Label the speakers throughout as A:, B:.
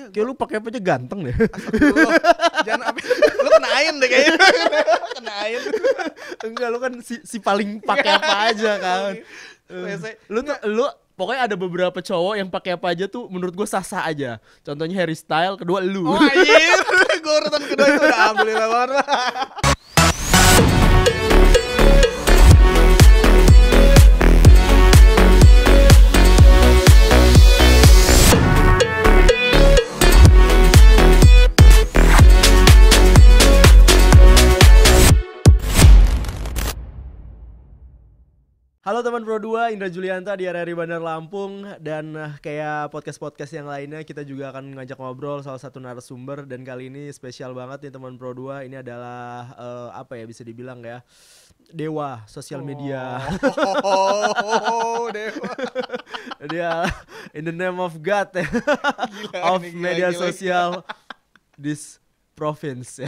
A: Iya,
B: Kayak lu pakai apa aja ganteng deh.
A: astagfirullah. Jangan apa lu kena ain deh kayaknya. Kena ain.
B: Enggak, lu kan si paling pakai apa aja kan.
A: WC.
B: Lu pokoknya ada beberapa cowok yang pakai apa aja tuh menurut gue sah-sah aja. Contohnya Harry Style, kedua lu.
A: Oh anjir, gue urutan kedua itu udah alhamdulillah banget.
B: Halo teman Pro 2, Indra Julianta di RRI Bandar Lampung. Dan kayak podcast-podcast yang lainnya, kita juga akan ngajak ngobrol salah satu narasumber. Dan kali ini spesial banget nih teman Pro 2. Ini adalah apa ya bisa dibilang ya, dewa sosial media.
A: Oh, dewa.
B: Dia in the name of God ya. Of media sosial this province.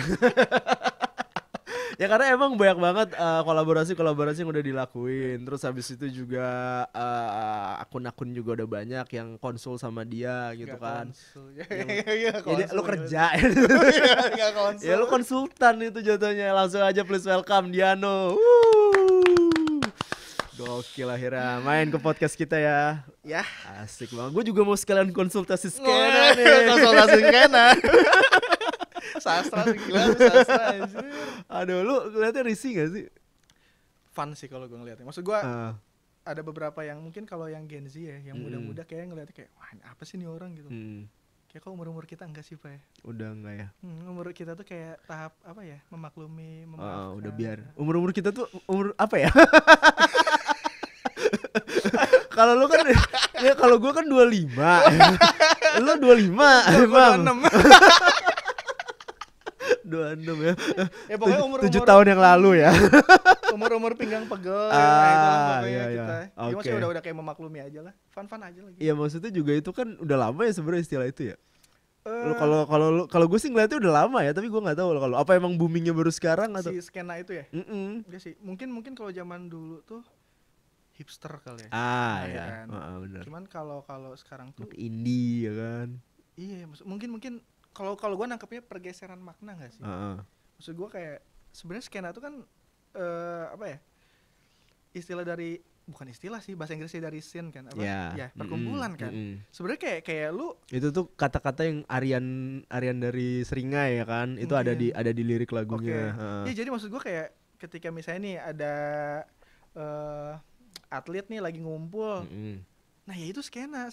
B: Ya karena emang banyak banget kolaborasi yang udah dilakuin. Terus habis itu juga akun-akun juga udah banyak yang konsul sama dia gitu. Gak kan konsul. Ya, lu kerja ya lu konsultan itu jatuhnya. Langsung aja please welcome Diano. Gokil akhirnya main ke podcast kita ya.
A: Ya
B: asik banget. Gue juga mau sekalian konsultasi skena nih.
A: Konsultasi skena. Sastra sih gila, sastra anjir.
B: Aduh, lu ngeliatnya risih gak sih?
A: Fun sih kalau gue ngeliatnya. Maksud gue ada beberapa yang mungkin kalau yang Gen Z ya, yang muda-muda kayak ngeliatnya kayak wah ini apa sih nih orang gitu. Kayak kalau umur-umur kita enggak sih Pak ya?
B: Udah enggak ya?
A: Umur kita tuh kayak tahap apa ya? Memaklumi, memaafkan.
B: Udah biar. Umur kita tuh umur apa ya? Kalau lu kan ya kalau gue kan 25. Lu 25 emang. 26 ya.
A: Ya pokoknya umur
B: 7 tahun yang lalu ya.
A: Umur pinggang pegel
B: ya
A: itu pokoknya
B: iya,
A: kita.
B: iya.
A: Ya maksudnya udah kayak memaklumi aja lah. Fun aja lagi.
B: Iya maksudnya juga itu kan udah lama ya sebenarnya istilah itu ya. Kalau gue sih ngeliatnya udah lama ya, tapi gue nggak tahu kalau apa emang boomingnya baru sekarang atau
A: si skena itu ya.
B: Enggak
A: sih. Mungkin kalau zaman dulu tuh hipster kali ya.
B: Iya.
A: Kan?
B: Benar.
A: Cuman kalau sekarang tuh
B: indie ya kan.
A: Iya, mungkin kalau gue nangkepnya pergeseran makna nggak sih? Maksud gue kayak sebenarnya skena itu kan apa ya? Istilah dari bukan istilah sih, bahasa Inggrisnya dari scene kan apa? Ya, perkumpulan kan. Sebenarnya kayak lu
B: itu tuh kata-kata yang Aryan dari Seringai ya kan. Itu ada di lirik lagunya.
A: Iya, jadi maksud gue kayak ketika misalnya nih ada atlet nih lagi ngumpul. Nah ya itu skena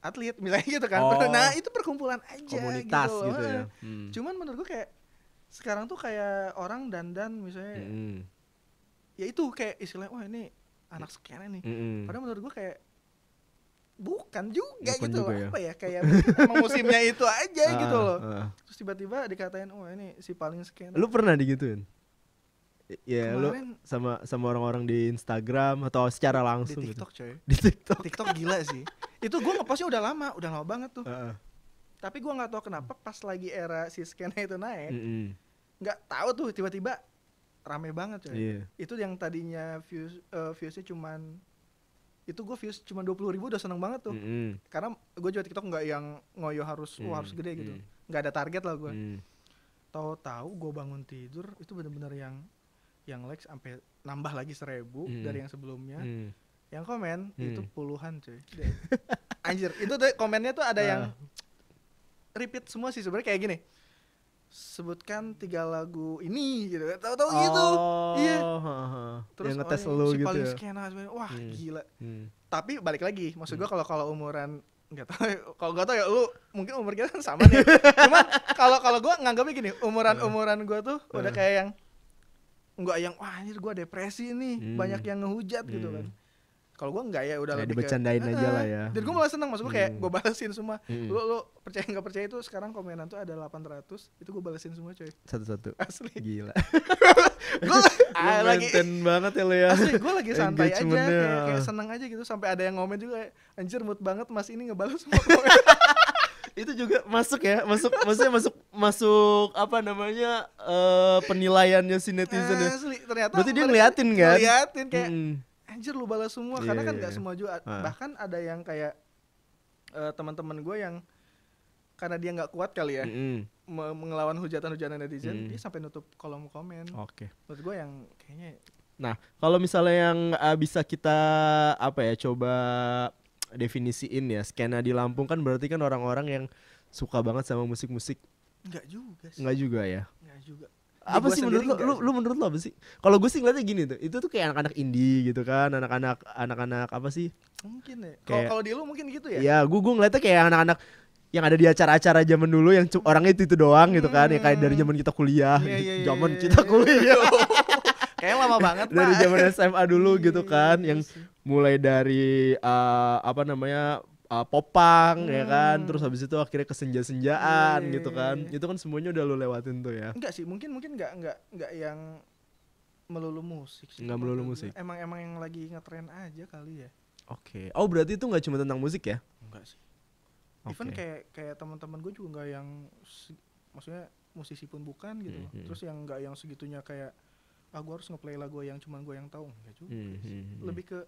A: atlet misalnya gitu kan. Nah itu perkumpulan aja
B: komunitas gitu ya.
A: Cuman menurut gue kayak sekarang tuh kayak orang dandan misalnya ya itu kayak istilahnya wah ini anak skena nih. Padahal menurut gue kayak bukan juga gitu loh. Apa ya kayak emang musimnya itu aja gitu loh. Terus tiba-tiba dikatain wah ini si paling skena.
B: Lu pernah digituin? Ya kemarin, lu sama orang-orang di Instagram atau secara langsung
A: di TikTok
B: gitu?
A: Coy.
B: Di
A: TikTok gila sih. Itu gue ngepostnya udah lama banget tuh. Tapi gue nggak tahu kenapa pas lagi era si skena itu naik, nggak tahu tuh tiba-tiba rame banget coy. Itu yang tadinya viewsnya cuman itu gue views cuma 20.000 udah seneng banget tuh. Karena gue juga TikTok nggak yang ngoyo harus gede gitu. Nggak ada target lah gue. Tahu-tahu gue bangun tidur itu benar-benar yang like sampai nambah lagi 1,000 dari yang sebelumnya. Yang komen itu puluhan cuy. Anjir, itu tuh komennya tuh ada yang repeat semua sih sebenarnya kayak gini. Sebutkan 3 lagu ini gitu. Tahu-tahu gitu. Iya. Terus
B: yang ngetes lu
A: si
B: gitu
A: paling
B: ya.
A: skena sebenarnya. Wah, gila. Tapi balik lagi, maksud gua kalau umuran nggak tahu ya lu mungkin umur kita kan sama nih. Cuman kalau gua nganggapnya gini, umuran gua tuh udah kayak yang enggak yang wah anjir gue depresi nih, banyak yang ngehujat gitu kan. Kalau gue enggak ya udah lebih
B: dibercandain aja lah ya.
A: Dan gue malah seneng, maksud gue kayak gue balesin semua. Lu percaya nggak percaya itu sekarang komenan tuh ada 800, itu gue balesin semua coy.
B: Satu-satu.
A: Asli.
B: Gila.
A: Gue lagi
B: banget ya lo ya.
A: Asli gue lagi santai aja kayak seneng aja gitu sampai ada yang ngomen juga anjir mood banget Mas ini ngebales semua komen.
B: Itu juga maksudnya masuk apa namanya penilaiannya si netizen ya.
A: Asli, ternyata
B: berarti dia ngeliatin kan?
A: Ngeliatin kayak anjir lu balas semua karena kan nggak semua juga. Bahkan ada yang kayak teman-teman gue yang karena dia nggak kuat kali ya mengelawan hujatan-hujatan netizen, dia sampai nutup kolom komen. Menurut gue yang kayaknya.
B: Nah, kalau misalnya yang bisa kita coba definisiin ya, skena di Lampung kan berarti kan orang-orang yang suka banget sama musik-musik.
A: Enggak juga sih.
B: Enggak juga ya?
A: Enggak juga.
B: Apa sih menurut lu menurut lo apa sih? Kalau gue sih ngeliatnya gini tuh, itu tuh kayak anak-anak indie gitu kan, anak-anak apa sih?
A: Mungkin ya. Kalau di lu mungkin gitu ya?
B: Iya, gue ngeliatnya kayak anak-anak yang ada di acara-acara zaman dulu yang orangnya itu doang gitu kan, ya kayak dari zaman kita kuliah, zaman kita kuliah.
A: Kayak lama banget Pak.
B: Dari zaman SMA dulu gitu kan, yang mulai dari popang ya kan, terus habis itu akhirnya kesenja-senjaan gitu kan. Itu kan semuanya udah lu lewatin tuh ya.
A: Enggak sih, mungkin enggak yang melulu musik sih.
B: Enggak melulu musik.
A: Emang yang lagi ngetren aja kali ya.
B: Oke. Oh, berarti itu enggak cuma tentang musik ya?
A: Enggak sih. Even kayak teman-teman gue juga enggak yang maksudnya musisi pun bukan gitu. Terus yang enggak yang segitunya kayak gue harus ngeplay lagu yang cuma gue yang tahu, enggak juga. Lebih ke,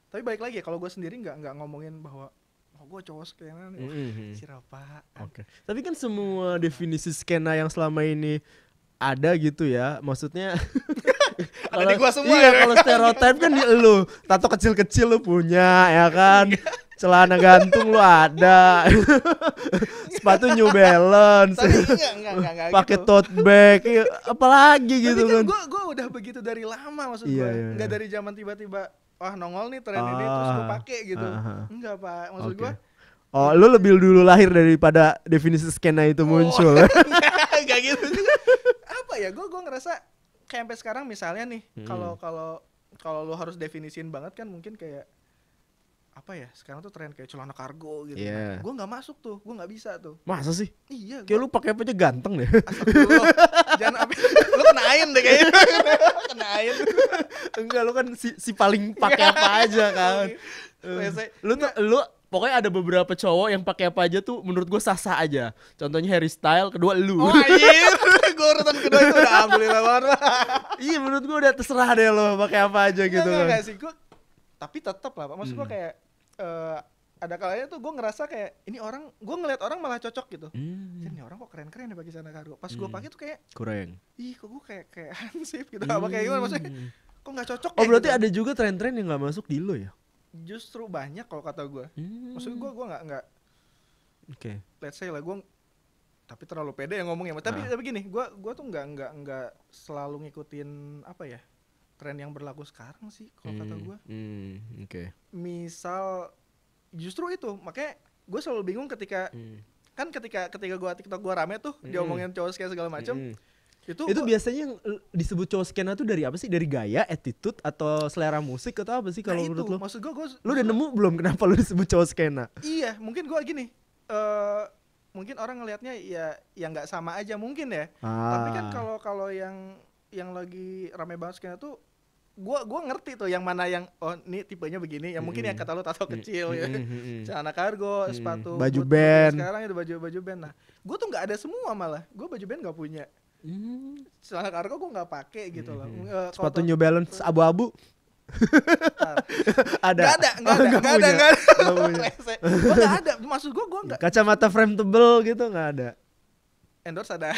A: tapi balik lagi ya, kalau gue sendiri enggak ngomongin bahwa gue cowok skena nih, siapa.
B: Oke. Tapi kan semua definisi skena yang selama ini ada gitu ya, maksudnya
A: kalau di gua semua.
B: Iya, kalau stereotip kan di lu, tato kecil-kecil lu punya ya kan. Celana gantung lu ada. Sepatu New Balance.
A: Tapi enggak
B: pakai
A: gitu.
B: tote bag, apalagi gitu kan.
A: Tapi kan gue udah begitu dari lama, maksud gue. Enggak dari zaman tiba-tiba nongol nih tren ini terus gue pakai gitu. Enggak Pak, maksud gue.
B: Oh, lu lebih dulu lahir daripada definisi skena itu muncul.
A: Enggak gitu. Apa ya? Gue ngerasa kayak sampai sekarang misalnya nih, kalau lu harus definisiin banget kan mungkin kayak apa ya, sekarang tuh tren kayak celana kargo gitu. Gue nggak masuk tuh, gue nggak bisa tuh.
B: Masa sih?
A: Iya.
B: Kayak lu pakai apa aja ganteng deh.
A: Astagfirullah. Jangan lu kenain deh kayaknya. Kenain.
B: Enggak, lu kan si paling pakai apa aja kan. Lu pokoknya ada beberapa cowok yang pakai apa aja tuh menurut gue sah-sah aja. Contohnya Harry Style, kedua lu.
A: Oh anjir, gue urutan kedua itu udah alhamdulillah banget.
B: Iya, menurut gue udah terserah deh lo pakai apa aja gitu kan.
A: Enggak sih, gue tapi tetap lah Pak. Maksud gue kayak ada kalanya tuh gue ngerasa kayak ini orang, gue ngeliat orang malah cocok gitu. Ini orang kok keren-keren ya pakai celana kargo. Pas gue pakai tuh kayak kurang. Ih, kok gue kayak hansip gitu. Apa kayak gimana maksudnya? Kok nggak cocok?
B: Oh, berarti gitu. Ada juga tren-tren yang nggak masuk di lo ya?
A: Justru banyak kalau kata gue. Maksud gue nggak.
B: Oke.
A: Let's say lah gue, tapi terlalu pede yang ngomongnya. Tapi gini, gue tuh nggak selalu ngikutin apa ya, tren yang berlaku sekarang sih kalau kata gue. Misal justru itu, makanya gue selalu bingung ketika kan ketika gue TikTok gue rame tuh diomongin cowok skena segala macam. Itu
B: biasanya yang disebut cowok skena tuh dari apa sih? Dari gaya, attitude, atau selera musik atau apa sih kalau menurut lo?
A: Maksud gue
B: lu udah nemu belum kenapa lu disebut cowok skena?
A: Iya, mungkin gue gini. Mungkin orang ngelihatnya ya nggak sama aja mungkin ya. Tapi kan kalau yang lagi rame banget skena tuh, gue ngerti tuh yang mana yang ini tipenya begini, yang mungkin yang kata lo tato kecil ya, celana kargo, sepatu,
B: baju band.
A: Sekarang itu baju band. Nah, gue tuh nggak ada semua malah. Gue baju band nggak punya. Celana kargo gue nggak pakai gitu loh.
B: Sepatu New Balance abu-abu.
A: Nggak ada. Gue nggak ada. Maksud gue nggak.
B: Kacamata frame tebel gitu nggak ada.
A: Endorse ada.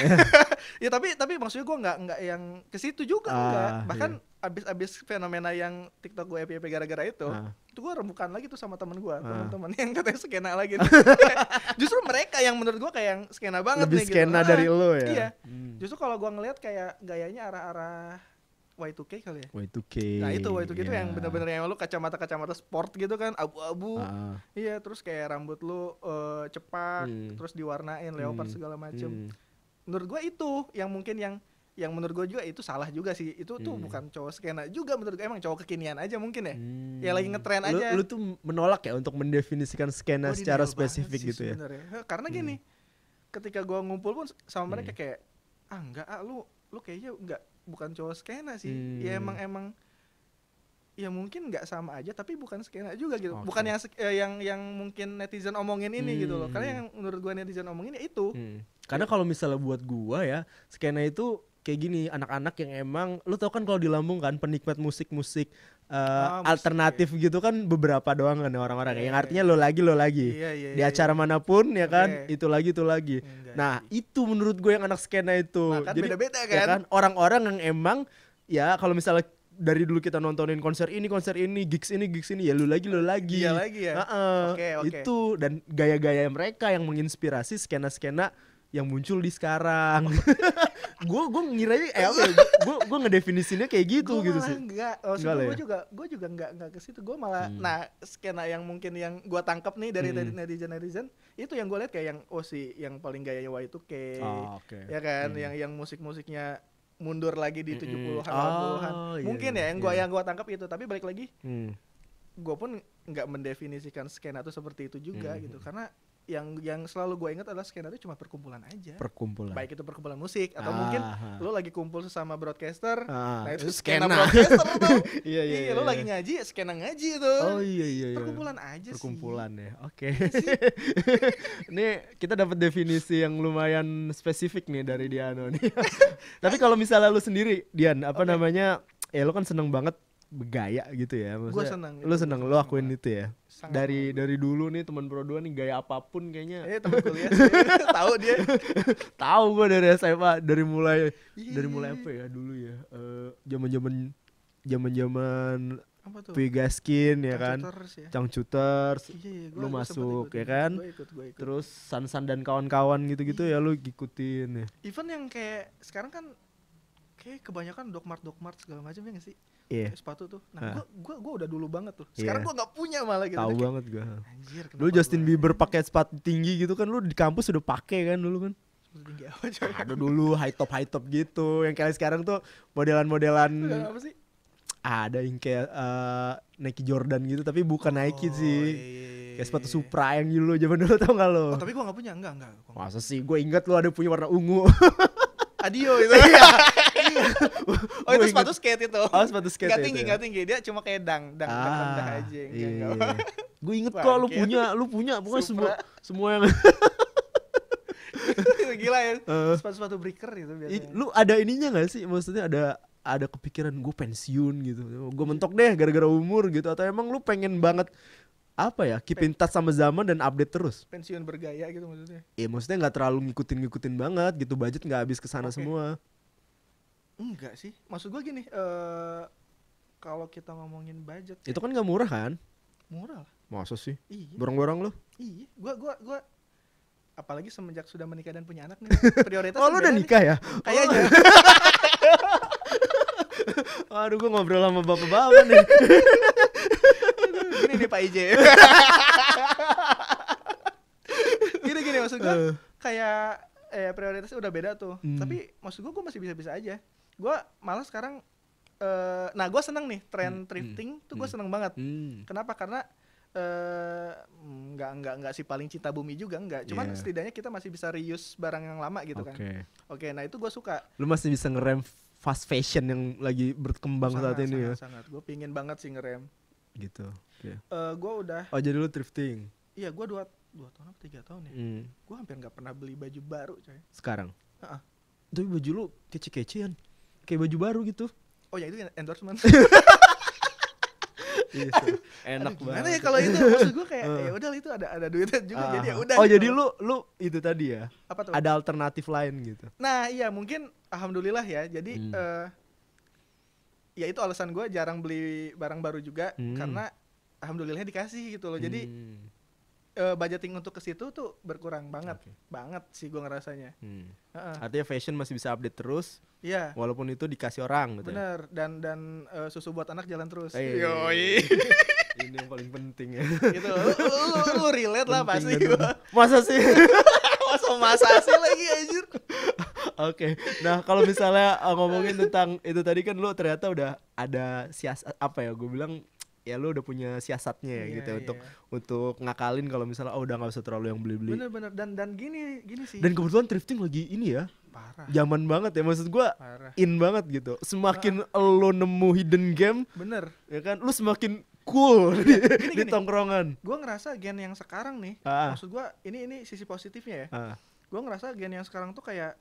A: Ya tapi maksudnya gue nggak yang ke situ juga enggak. Bahkan abis fenomena yang TikTok gue FYP gara-gara itu gue rembukan lagi tuh sama temen gue, teman-teman yang katanya skena lagi. Justru mereka yang menurut gue kayak yang skena banget
B: lebih
A: nih gitu.
B: Lebih skena dari lo ya.
A: Iya. Justru kalau gue ngelihat kayak gayanya arah-arah Y2K kali ya.
B: Y2K.
A: Nah itu Y2K itu yang benar-benar yang lu kacamata sport gitu kan, abu-abu. Iya, terus kayak rambut lu cepak, terus diwarnain leopard segala macem. Menurut gue itu yang mungkin yang menurut gue juga itu salah juga sih. Itu tuh bukan cowok skena juga menurut gue, emang cowok kekinian aja mungkin ya. Ya lagi ngetren aja.
B: Lu tuh menolak ya untuk mendefinisikan skena secara spesifik gitu ya.
A: Karena gini, ketika gue ngumpul pun sama mereka kayak enggak, lu kayaknya bukan cowok skena sih. Ya emang ya mungkin nggak sama aja tapi bukan skena juga gitu. Bukan yang mungkin netizen omongin ini gitu loh. Karena yang menurut gue netizen omongin ya itu.
B: Karena kalau misalnya buat gua ya, skena itu kayak gini, anak-anak yang emang lu tau kan kalau di Lampung kan penikmat musik alternatif gitu kan beberapa doang kan orang-orang yang artinya lo lagi di acara manapun ya kan itu lagi nah itu menurut gue yang anak skena itu
A: nah, kan
B: jadi
A: beda-beda kan?
B: Ya kan orang-orang yang emang ya kalau misalnya dari dulu kita nontonin konser ini gigs ini ya lu lagi
A: iya lagi ya
B: okay. Itu dan gaya-gaya mereka yang menginspirasi skena-skena yang muncul di sekarang. gue ngiranya gue ngedefinisinya kayak gitu
A: gua
B: gitu sih.
A: Enggak, gue juga enggak ke situ. Gue malah nah skena yang mungkin yang gue tangkap nih dari netizen itu yang gue lihat kayak yang yang paling gayanya Y2K. Ya kan, yang musik-musiknya mundur lagi di 70-an 80-an. Mungkin ya yang gue tangkap itu, tapi balik lagi gue pun enggak mendefinisikan skena itu seperti itu juga gitu. Karena yang selalu gue ingat adalah skena itu cuma perkumpulan aja. Baik itu perkumpulan musik atau mungkin lo lagi kumpul sesama broadcaster. Nah itu skena broadcaster tuh. Iya, lo lagi ngaji, skena ngaji itu.
B: Iya.
A: Perkumpulan aja sih.
B: Perkumpulan ya. Oke. Ini kita dapat definisi yang lumayan spesifik nih dari Diano nih. Tapi kalau misalnya lo sendiri, Dian, namanya? Ya lo kan seneng banget bergaya gitu ya,
A: gue seneng.
B: Lu seneng, lu akuin itu ya. Dari dulu nih teman Pro 2 nih gaya apapun kayaknya.
A: Teman kuliah sih. Tahu dia.
B: Tahu gue dari SMA, dari mulai apa ya dulu ya. Zaman Pigaskin ya kan. Cangcuters. Lu masuk ya kan.
A: Gua ikut.
B: Terus Sansan dan kawan-kawan gitu-gitu ya lu ngikutin ya.
A: Even yang kayak sekarang kan kayak kebanyakan Dogmart segala macam ya nggak sih? Sepatu tuh. Nah, gua udah dulu banget tuh. Sekarang gua nggak punya malah gitu.
B: Tahu banget gua. Anjir, lu Justin Bieber pakai sepatu tinggi gitu kan, lu di kampus udah pakai kan dulu kan?
A: Sepatu tinggi apa coy?
B: Ada dulu high top gitu. Yang kayak sekarang tuh modelan
A: apa sih?
B: Ada yang kayak Nike Jordan gitu, tapi bukan Nike sih. Kayak sepatu Supra yang dulu zaman dulu, tau gak lo?
A: Tapi gua nggak punya, enggak.
B: Masa sih? Gue ingat lu ada punya warna ungu.
A: Adio itu. Itu sepatu skate itu.
B: Sepatu skate.
A: Gak tinggi. Dia cuma kayak dang rendah aja.
B: Gue inget kok lu punya pokoknya semua yang
A: gila ya. Sepatu breaker itu biasanya.
B: Lu ada ininya gak sih? Maksudnya ada kepikiran gue pensiun gitu. Gue mentok deh gara-gara umur gitu, atau emang lu pengen banget keep in touch sama zaman dan update terus?
A: Pensiun bergaya gitu maksudnya?
B: Iya, maksudnya gak terlalu ngikutin banget gitu, budget gak habis kesana semua.
A: Enggak sih, maksud gue gini, kalau kita ngomongin budget
B: itu kan gak murah kan?
A: Murah lah.
B: Masa sih?
A: Iya.
B: Borong-borong lo?
A: Iya, gue apalagi semenjak sudah menikah dan punya anak nih, prioritas.
B: Oh, lu udah nikah ya?
A: Kayaknya.
B: Aduh, gue ngobrol sama bapak-bapak nih.
A: Gini nih Pak IJ. Gini maksud gue kayak prioritasnya udah beda tuh. Tapi maksud gue masih bisa aja. Gue malah sekarang gue seneng nih tren thrifting tuh, gue seneng banget. Kenapa? Karena nggak sih paling cinta bumi juga enggak. Cuman setidaknya kita masih bisa reuse barang yang lama gitu kan. Oke, nah itu gue suka.
B: Lu masih bisa ngerem fast fashion yang lagi berkembang saat ini ya.
A: Sangat. Gue pingin banget sih ngerem.
B: Gitu.
A: Gue udah.
B: Oh, jadi lu thrifting?
A: Iya, gue 2 tahun atau 3 tahun ya. Gue hampir nggak pernah beli baju baru coy.
B: Sekarang? Tapi baju lu kece-kecean, kayak baju baru gitu.
A: Oh ya, itu endorsement.
B: Enak banget.
A: Gimana ya kalau itu? Maksud gue kayak ya udah itu ada duitnya juga, jadi ya udah.
B: Oh
A: gitu.
B: Jadi lu itu tadi ya?
A: Apa tuh?
B: Ada alternatif lain gitu.
A: Nah iya, mungkin alhamdulillah ya. Jadi ya itu alasan gue jarang beli barang baru juga, karena alhamdulillah dikasih gitu loh. Jadi budgeting untuk ke situ tuh berkurang banget sih gue ngerasanya.
B: Artinya fashion masih bisa update terus.
A: Iya.
B: Walaupun itu dikasih orang gitu.
A: Bener. Dan susu buat anak jalan terus.
B: Yoi. Ini yang paling penting ya.
A: Gitu. Lu relate lah pasti.
B: Masa sih?
A: Masa sih lagi anjir.
B: Oke. Nah, kalau misalnya ngomongin tentang itu tadi kan lu ternyata udah ada siasat apa ya? Gue bilang ya lu udah punya siasatnya ya gitu untuk ngakalin kalau misalnya udah nggak usah terlalu yang beli-beli.
A: Bener dan gini sih.
B: Dan kebetulan thrifting lagi ini ya.
A: Parah.
B: Zaman banget ya, maksud gua in banget gitu. Semakin lo nemu hidden game,
A: bener
B: ya kan, lu semakin cool di tongkrongan.
A: Gua ngerasa gen yang sekarang nih, maksud gua ini sisi positifnya ya. Gua ngerasa gen yang sekarang tuh kayak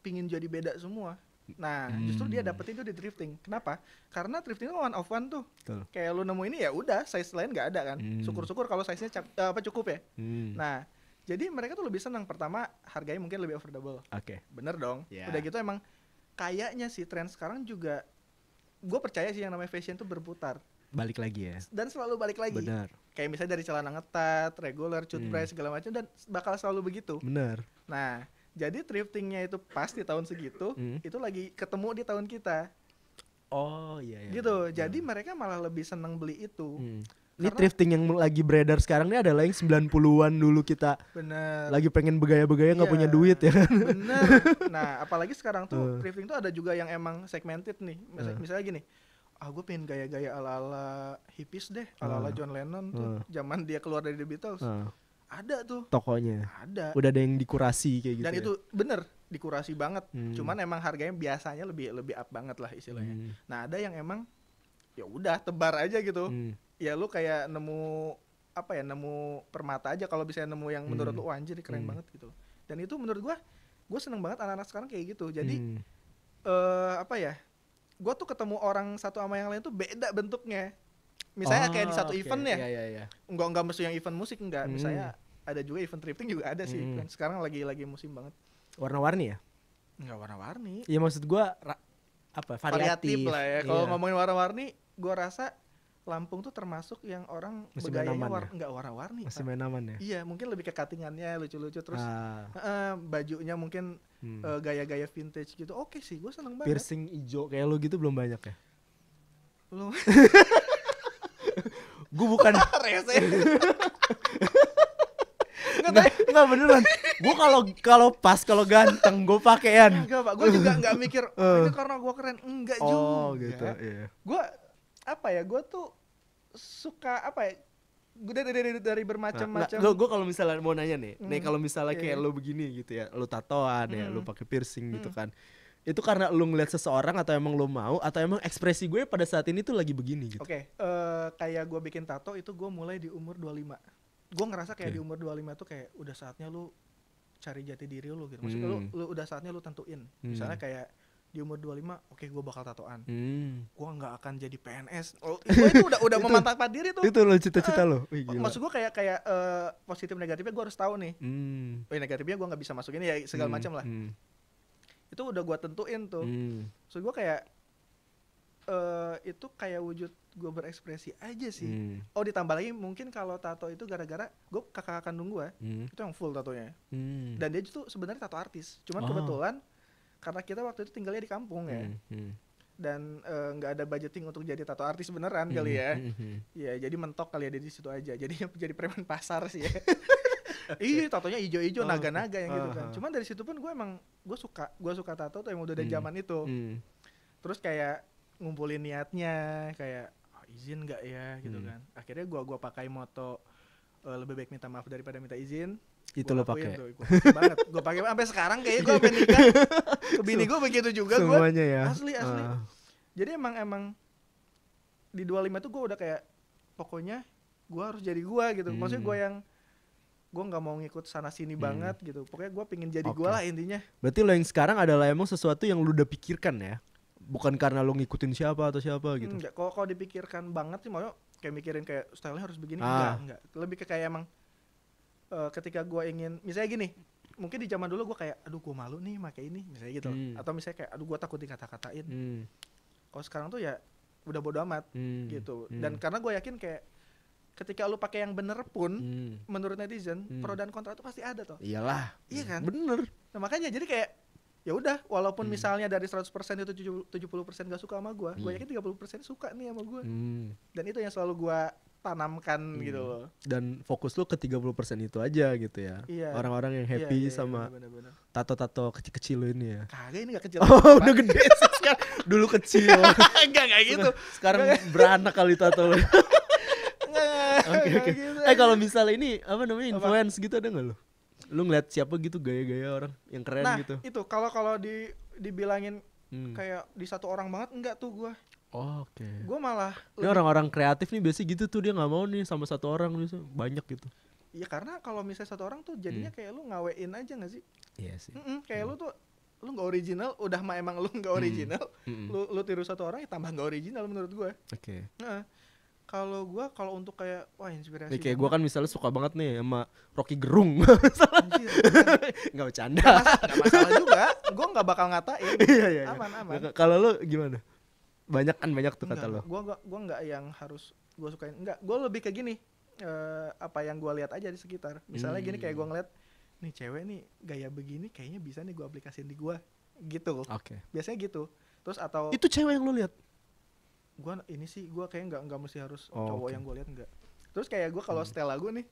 A: pingin jadi beda semua. Nah, justru dia dapetin tuh di thrifting. Kenapa? Karena thrifting itu one of one tuh.
B: Betul.
A: Kayak lu nemu ini ya udah, size lain nggak ada kan. Syukur-syukur kalau size-nya cukup ya. Nah, jadi mereka tuh lebih senang. Pertama, harganya mungkin lebih affordable.
B: Oke.
A: Bener dong.
B: Yeah.
A: Udah gitu emang kayaknya sih tren sekarang juga, gue percaya sih yang namanya fashion tuh berputar.
B: Balik lagi ya.
A: Dan selalu balik lagi.
B: Benar.
A: Kayak misalnya dari celana ngetat, regular, cutbray segala macam, dan bakal selalu begitu.
B: Benar.
A: Nah, jadi thriftingnya itu pas di tahun segitu, itu lagi ketemu di tahun kita.
B: Oh iya.
A: Gitu. Jadi mereka malah lebih seneng beli itu.
B: Ini thrifting yang lagi beredar sekarang ini adalah yang 90-an dulu kita.
A: Bener.
B: Lagi pengen begaya-begaya nggak punya duit ya kan.
A: Bener. Nah, apalagi sekarang tuh thrifting tuh ada juga yang emang segmented nih. Misalnya gini, gue pengen gaya-gaya ala-ala hippies deh, ala-ala John Lennon tuh, zaman dia keluar dari The Beatles. Ada tuh
B: tokonya.
A: Ada.
B: Udah ada yang dikurasi kayak gitu.
A: Dan itu bener dikurasi banget. Cuman emang harganya biasanya lebih up banget lah istilahnya. Nah, ada yang emang ya udah tebar aja gitu. Ya lu kayak nemu permata aja kalau bisa nemu yang menurut lu anjir keren banget gitu. Dan itu menurut gue seneng banget anak-anak sekarang kayak gitu. Jadi gue tuh ketemu orang satu sama yang lain tuh beda bentuknya. Misalnya kayak di satu event ya.
B: Iya.
A: Enggak mesti yang event musik enggak. Misalnya ada juga event thrifting juga ada sih. Kan sekarang lagi musim banget.
B: Warna-warni ya?
A: Enggak warna-warni.
B: Iya maksud gua variatif
A: lah ya. Kalau ngomongin warna-warni, gua rasa Lampung tuh termasuk yang orang
B: masih
A: begayanya enggak warna-warni.
B: Masih main aman ya?
A: Iya, mungkin lebih ke cuttingannya lucu-lucu terus bajunya mungkin gaya-gaya vintage gitu. Oke sih, gua seneng banget.
B: Piercing hijau kayak lo gitu belum banyak ya?
A: Belum.
B: Gue bukan
A: rese.
B: Enggak beneran. Gue kalau ganteng gue pakaian.
A: Enggak, Pak. Gue juga enggak mikir ini karena gue keren. Enggak juga.
B: Oh, gitu. Iya.
A: Gue tuh suka gue dari bermacam-macam.
B: Gue kalau misalnya mau nanya nih, kalau misalnya kayak lo begini gitu ya, lo tatoan ya, lo pakai piercing gitu kan. Itu karena lu ngeliat seseorang atau emang lu mau atau emang ekspresi gue pada saat ini tuh lagi begini gitu?
A: Oke, kayak gue bikin tato itu gue mulai di umur 25. Gue ngerasa kayak di umur 25 tuh kayak udah saatnya lu cari jati diri lu gitu. Maksudnya lu udah saatnya lu tentuin. Misalnya kayak di umur 25, oke gue bakal tatoan. Gue gak akan jadi PNS. Gue itu udah memantapkan diri tuh.
B: Itu lo cita-cita lo.
A: Maksud gue kayak positif negatifnya gue harus tahu nih. Negatifnya gue gak bisa masukin ya segala macam lah. Itu udah gue tentuin tuh. So gue kayak itu kayak wujud gue berekspresi aja sih. Oh ditambah lagi mungkin kalau tato itu gara-gara gue kakak kandung gue itu yang full tatonya. Dan dia itu sebenarnya tato artis. Cuman kebetulan karena kita waktu itu tinggalnya di kampung ya. Dan nggak ada budgeting untuk jadi tato artis beneran kali ya. Ya jadi mentok kali ya di situ aja. Jadi preman pasar sih ya. Iya, tatonya hijau-hijau, naga-naga yang gitu kan. Cuman dari situ pun gue suka tato tuh emang udah dari zaman itu. Terus kayak ngumpulin niatnya, kayak izin nggak ya gitu kan. Akhirnya gue pakai moto lebih baik minta maaf daripada minta izin.
B: Itu lo pakai.
A: Gue banget. Gue pakai sampai sekarang kayaknya gue sampai nikah. Ke bini gue begitu juga gue.
B: Semuanya ya.
A: Asli. Jadi emang di 25 tuh gue udah kayak pokoknya gue harus jadi gue gitu. Maksudnya gue nggak mau ngikut sana sini banget gitu. Pokoknya gue pengen jadi gue lah intinya.
B: Berarti lo yang sekarang adalah emang sesuatu yang lo udah pikirkan ya, bukan karena lo ngikutin siapa atau siapa gitu.
A: Enggak, kalau dipikirkan banget sih, maksudnya kayak mikirin kayak stylenya harus begini. Enggak. Lebih ke kayak emang ketika gue ingin, misalnya gini, mungkin di zaman dulu gue kayak, aduh gue malu nih pakai ini, misalnya gitu. Atau misalnya kayak, aduh gue takut dikata-katain. Kalau sekarang tuh ya udah bodo amat gitu. Dan karena gue yakin kayak ketika lu pakai yang bener pun menurut netizen pro dan kontra itu pasti ada tuh.
B: Iyalah.
A: Iya kan?
B: Bener.
A: Nah makanya jadi kayak ya udah walaupun misalnya dari 100% itu 70% gak suka sama gue yakin 30% suka nih sama gue. Dan itu yang selalu gue tanamkan gitu loh.
B: Dan fokus lu ke 30% itu aja gitu ya.
A: Iya.
B: Orang-orang yang happy sama
A: bener.
B: tato-tato kecil-kecil lu ini ya.
A: Kagak, ini gak kecil.
B: Oh udah gede sih sekarang. Dulu kecil.
A: Enggak gitu.
B: Sekarang beranak kali tato lu. Oke.
A: Gitu,
B: Kalau misalnya ini apa namanya influence gitu ada nggak lo? Lu ngeliat siapa gitu gaya-gaya orang yang keren gitu?
A: Nah itu kalau dibilangin kayak di satu orang banget enggak tuh gue.
B: Oke.
A: Gue malah.
B: Ini orang-orang kreatif nih biasanya gitu tuh, dia nggak mau nih sama satu orang nih, banyak gitu.
A: Iya karena kalau misalnya satu orang tuh jadinya kayak lu ngawein aja nggak sih?
B: Iya sih.
A: Kayak lu tuh lu nggak original, udah mah emang lu nggak original, lu tiru satu orang ya tambah nggak original menurut gue.
B: Oke.
A: Nah, kalau gue kalau untuk kayak wah inspirasi.
B: Kayak gue kan misalnya suka banget nih sama Rocky Gerung.
A: Anjir,
B: Nggak bercanda.
A: Nggak masalah juga, gue nggak bakal ngatain.
B: Iya.
A: Aman.
B: Kalau lu gimana? Banyak tuh kata lo.
A: Gue nggak yang harus gue sukain. Enggak, gue lebih kayak gini. Apa yang gue lihat aja di sekitar. Misalnya gini kayak gue ngeliat nih cewek nih gaya begini kayaknya bisa nih gue aplikasiin di gue gitu.
B: Oke.
A: Biasanya gitu. Terus atau
B: itu cewek yang lo lihat?
A: Gue ini sih gue kayak nggak mesti harus cowok yang gue lihat enggak. Terus kayak gue kalau setel lagu nih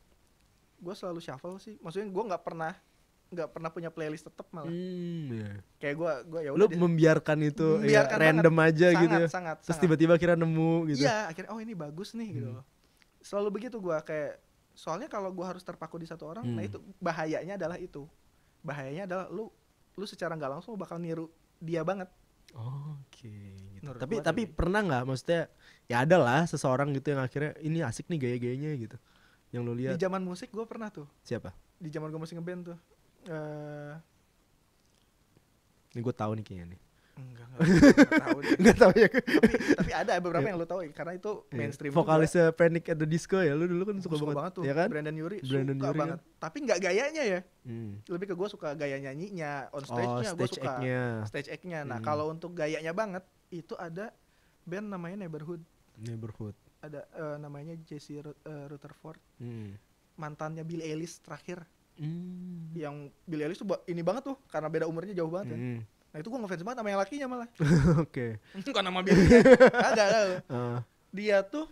A: gue selalu shuffle sih. Maksudnya gue nggak pernah punya playlist tetap malah.
B: Yeah.
A: Kayak gue ya
B: udah membiarkan itu random banget, aja
A: sangat,
B: gitu ya.
A: Sangat.
B: Terus tiba-tiba kira nemu gitu.
A: Iya, akhirnya oh ini bagus nih gitu loh. Selalu begitu gue kayak soalnya kalau gue harus terpaku di satu orang, nah itu bahayanya adalah itu. Bahayanya adalah lu secara nggak langsung bakal niru dia banget.
B: Oke. Gitu. Tapi pernah nggak, maksudnya ya ada lah seseorang gitu yang akhirnya ini asik nih gaya-gayanya gitu, yang lu lihat.
A: Di zaman musik gue pernah tuh.
B: Siapa?
A: Di zaman gue masih ngeband tuh.
B: Ini gue tahu nih kayaknya nih.
A: Enggak tahu ya. Tapi ada beberapa yang lu tahu karena itu mainstream.
B: Vokalisnya Panic at the Disco ya, lu dulu kan suka banget
A: tuh.
B: Ya kan?
A: Brandon Urie suka banget. Kan? Tapi nggak gayanya ya. Lebih ke gue suka gaya nyanyinya, on stage-nya gue suka. Stage act-nya. Nah kalau untuk gayanya banget itu ada band namanya Neighborhood. Ada namanya Jesse Rutherford. Mantannya Billie Eilish terakhir. Yang Billie Eilish tuh ini banget tuh karena beda umurnya jauh banget ya. Nah itu gue ngefans banget sama yang lakinya malah.
B: Oke.
A: Bukan nama Billie. Agak. Dia tuh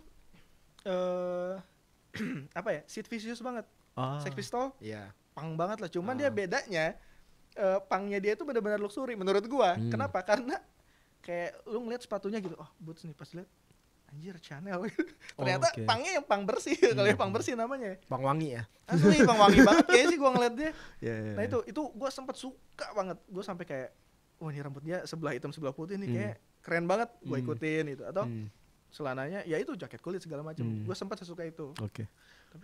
A: apa ya? Sid Vicious banget. Sex Pistols.
B: Iya.
A: Punk banget lah. Cuman dia bedanya punknya dia tuh benar-benar luxury menurut gue. Kenapa? Karena kayak lu ngeliat sepatunya gitu. Oh, boots nih pas liat. Anjir Chanel. Ternyata punknya yang punk bersih. Kalau yang punk bersih namanya.
B: Punk wangi ya.
A: Asli punk wangi banget kayaknya sih gue ngeliat dia.
B: Yeah.
A: Nah itu gue sempet suka banget. Gue sampai kayak wah ini rambutnya sebelah hitam sebelah putih nih kayak keren banget. Gue ikutin itu. Atau celananya ya itu jaket kulit segala macam. Gue sempat sesuka itu.
B: Oke.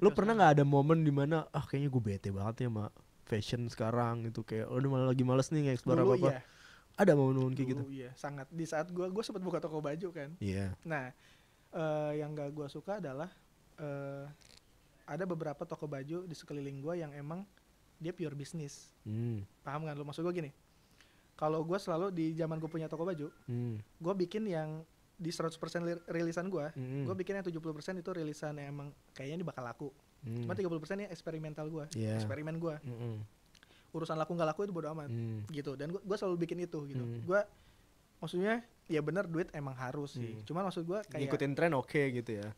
B: Lu pernah nggak ada momen dimana kayaknya gue bete banget ya sama fashion sekarang gitu, kayak udah malah lagi males nih nge-explore apa-apa. Iya. Ada momen-momen kayak gitu?
A: Iya sangat. Di saat gue sempat buka toko baju kan.
B: Iya.
A: Nah yang gak gue suka adalah ada beberapa toko baju di sekeliling gue yang emang dia pure bisnis. Paham kan lu? Maksud gue gini, kalau gue selalu di zaman gue punya toko baju, gue bikin yang di 100% rilisan gue bikin yang 70% itu rilisan yang emang kayaknya ini bakal laku. Cuma 30% yang eksperimental gue, eksperimen gue. Urusan laku nggak laku itu bodo amat gitu. Dan gue selalu bikin itu gitu. Gue maksudnya ya benar duit emang harus sih. Cuma maksud gue kayak
B: ngikutin tren gitu ya.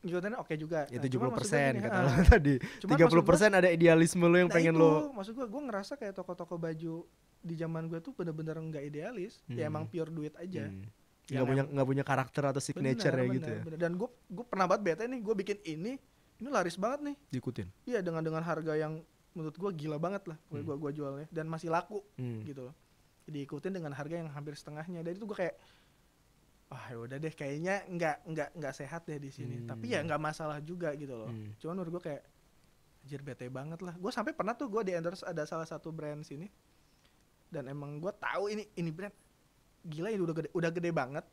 A: Ngikutin juga.
B: Ya 70% kata lo tadi. 30% ada idealisme lo yang pengen lo.
A: Maksud gue ngerasa kayak toko-toko baju di zaman gue tuh bener-bener nggak idealis. Ya emang pure duit aja.
B: Nggak punya karakter atau signature ya gitu ya.
A: Bener. Dan gue pernah banget bete nih. Gue bikin ini laris banget nih.
B: Diikutin.
A: Iya dengan harga yang menurut gue gila banget lah. Gue jualnya dan masih laku gitu loh. Diikutin dengan harga yang hampir setengahnya. Dan itu gue kayak yaudah deh kayaknya nggak sehat deh di sini. Tapi ya nggak masalah juga gitu loh. Cuman menurut gue kayak anjir bete banget lah. Gue sampai pernah tuh gue di endorse ada salah satu brand sini. Dan emang gue tahu ini brand gila ini udah gede banget.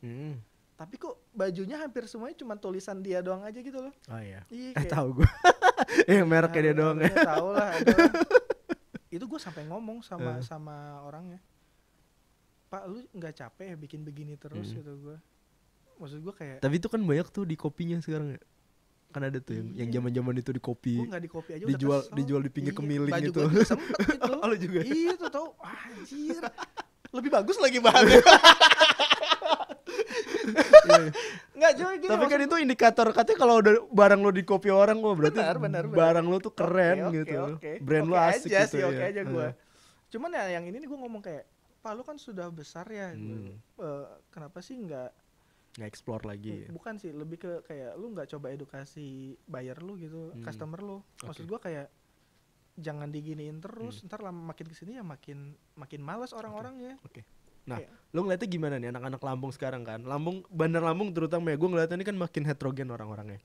A: Tapi kok bajunya hampir semuanya cuma tulisan dia doang aja gitu loh.
B: Oh iya.
A: Tahu
B: gue. Mereknya dia doang ya.
A: Tahu lah. Itu gue sampai ngomong sama orangnya. Pak lu nggak capek ya bikin begini terus gitu gue. Maksud gue kayak.
B: Tapi itu kan banyak tuh di kopinya sekarang ya. Kan ada tuh yang zaman-zaman itu di kopi.
A: Gue nggak di kopi aja
B: dijual di pinggir kemiling
A: baju
B: gitu.
A: Baju gue sempet gitu.
B: Lu juga.
A: Iya tuh tau. Anjir. Lebih bagus lagi bahannya. Nggak juga gitu.
B: Tapi kan itu indikator katanya kalau udah barang lo di copy orang lo berarti
A: benar.
B: barang lo tuh keren gitu. Brand lo asik
A: aja
B: gitu
A: sih,
B: ya.
A: Oke aja gue. Cuman ya yang ini nih gue ngomong kayak, Pak lu kan sudah besar ya. Kenapa sih nggak
B: explore lagi?
A: Bukan sih, lebih ke kayak lu nggak coba edukasi buyer lu gitu, customer lu. Maksud gue kayak jangan diginiin terus, ntar lama makin kesini ya makin malas orang-orangnya.
B: Nah, lo ngeliatnya gimana nih anak-anak Lampung sekarang kan? Bandar Lampung terutama ya, gue ngeliatnya ini kan makin heterogen orang-orangnya.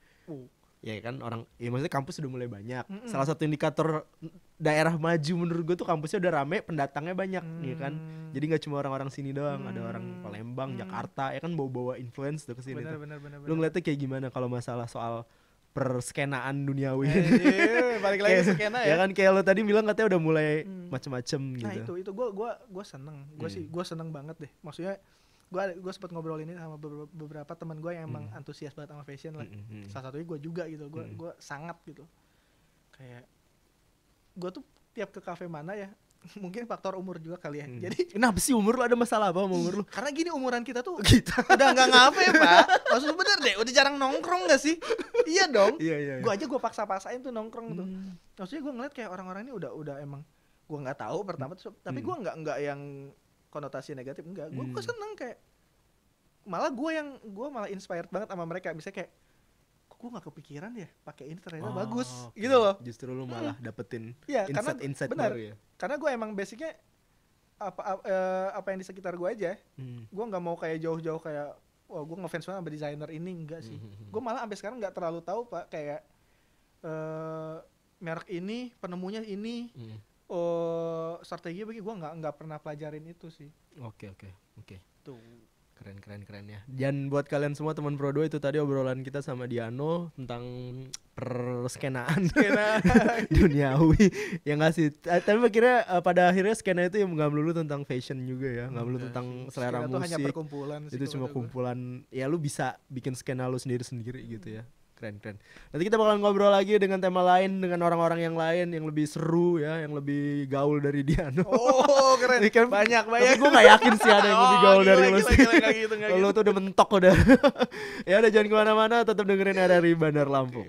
B: ya kan orang, ya maksudnya kampus udah mulai banyak. Salah satu indikator daerah maju menurut gue tuh kampusnya udah rame, pendatangnya banyak, ya kan. Jadi nggak cuma orang-orang sini doang, ada orang Palembang, Jakarta, ya kan bawa-bawa influence tuh kesini. Bener. Lu ngeliatnya kayak gimana kalau masalah soal perskenaan duniawi?
A: Balik lagi ke skena ya.
B: Ya kan kayak lo tadi bilang katanya udah mulai macem-macem gitu.
A: Nah itu gue seneng, gue seneng banget deh. Maksudnya gue sempat ngobrol ini sama beberapa teman gue yang emang antusias banget sama fashion lah. Salah satunya gue juga gitu. Gue sangat gitu. Kayak gue tuh tiap ke kafe mana ya, mungkin faktor umur juga kali ya. Jadi
B: kenapa sih umur lo, ada masalah apa sama umur lo?
A: Karena gini, umuran kita tuh udah nggak ngafe Pak. Maksudnya bener deh, udah jarang nongkrong nggak sih? Iya dong.
B: Iya.
A: Gue aja gue paksa-paksain tuh nongkrong tuh. Maksudnya gue ngeliat kayak orang-orang ini udah emang, gue nggak tahu pertama tuh, tapi gue nggak yang konotasi negatif, enggak. Gue seneng kayak, malah gue malah inspired banget sama mereka. Misalnya kayak, kok gue nggak kepikiran ya pakai ini, ternyata bagus gitu loh.
B: Justru lu malah dapetin
A: insight
B: baru ya.
A: Karena gue emang basicnya apa yang di sekitar gue aja. Gue nggak mau kayak jauh-jauh kayak, wah gue ngefans banget sama desainer ini, enggak sih. Gue malah sampai sekarang nggak terlalu tahu Pak, kayak merek ini, penemunya ini. Strategi bagi gue nggak pernah pelajarin itu sih.
B: Oke. Tuh. Keren ya. Dan buat kalian semua teman Pro2, itu tadi obrolan kita sama Diano tentang perskenaan duniawi. Ya nggak sih. Tapi akhirnya pada akhirnya skena itu yang nggak melulu tentang fashion juga ya, nggak melulu tentang selera musik. Itu hanya
A: perkumpulan.
B: Itu cuma kumpulan. Ya lu bisa bikin skena lu sendiri gitu ya. Keren. Nanti kita bakalan ngobrol lagi dengan tema lain, dengan orang-orang yang lain yang lebih seru ya, yang lebih gaul dari Diano.
A: Oh keren.
B: Kan,
A: banyak.
B: Tapi gue gak yakin sih ada yang lebih gaul dari lu sih. Lu tuh udah mentok udah. Ya udah, jangan kemana-mana, tetap dengerin RRI Bandar Lampung.